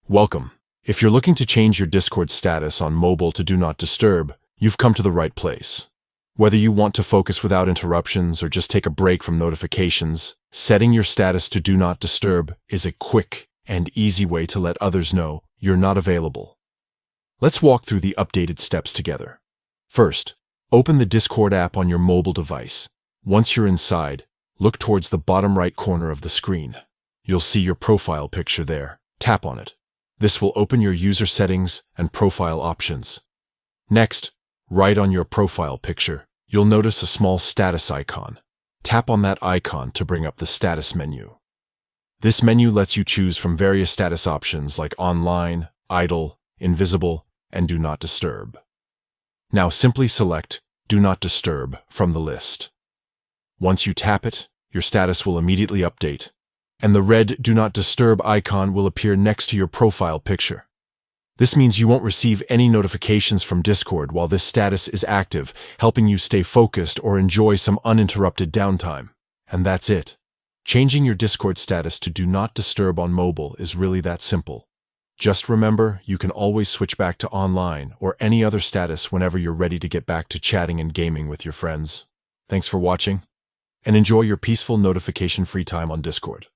Welcome. If you're looking to change your Discord status on mobile to Do Not Disturb, you've come to the right place. Whether you want to focus without interruptions or just take a break from notifications, setting your status to Do Not Disturb is a quick and easy way to let others know you're not available. Let's walk through the updated steps together. First, open the Discord app on your mobile device. Once you're inside, look towards the bottom right corner of the screen. You'll see your profile picture there. Tap on it. This will open your user settings and profile options. Next, right on your profile picture, you'll notice a small status icon. Tap on that icon to bring up the status menu. This menu lets you choose from various status options like online, idle, invisible, and Do Not Disturb. Now simply select Do Not Disturb from the list. Once you tap it, your status will immediately update, and the red Do Not Disturb icon will appear next to your profile picture. This means you won't receive any notifications from Discord while this status is active, helping you stay focused or enjoy some uninterrupted downtime. And that's it. Changing your Discord status to Do Not Disturb on mobile is really that simple. Just remember, you can always switch back to online or any other status whenever you're ready to get back to chatting and gaming with your friends. Thanks for watching, and enjoy your peaceful notification-free time on Discord.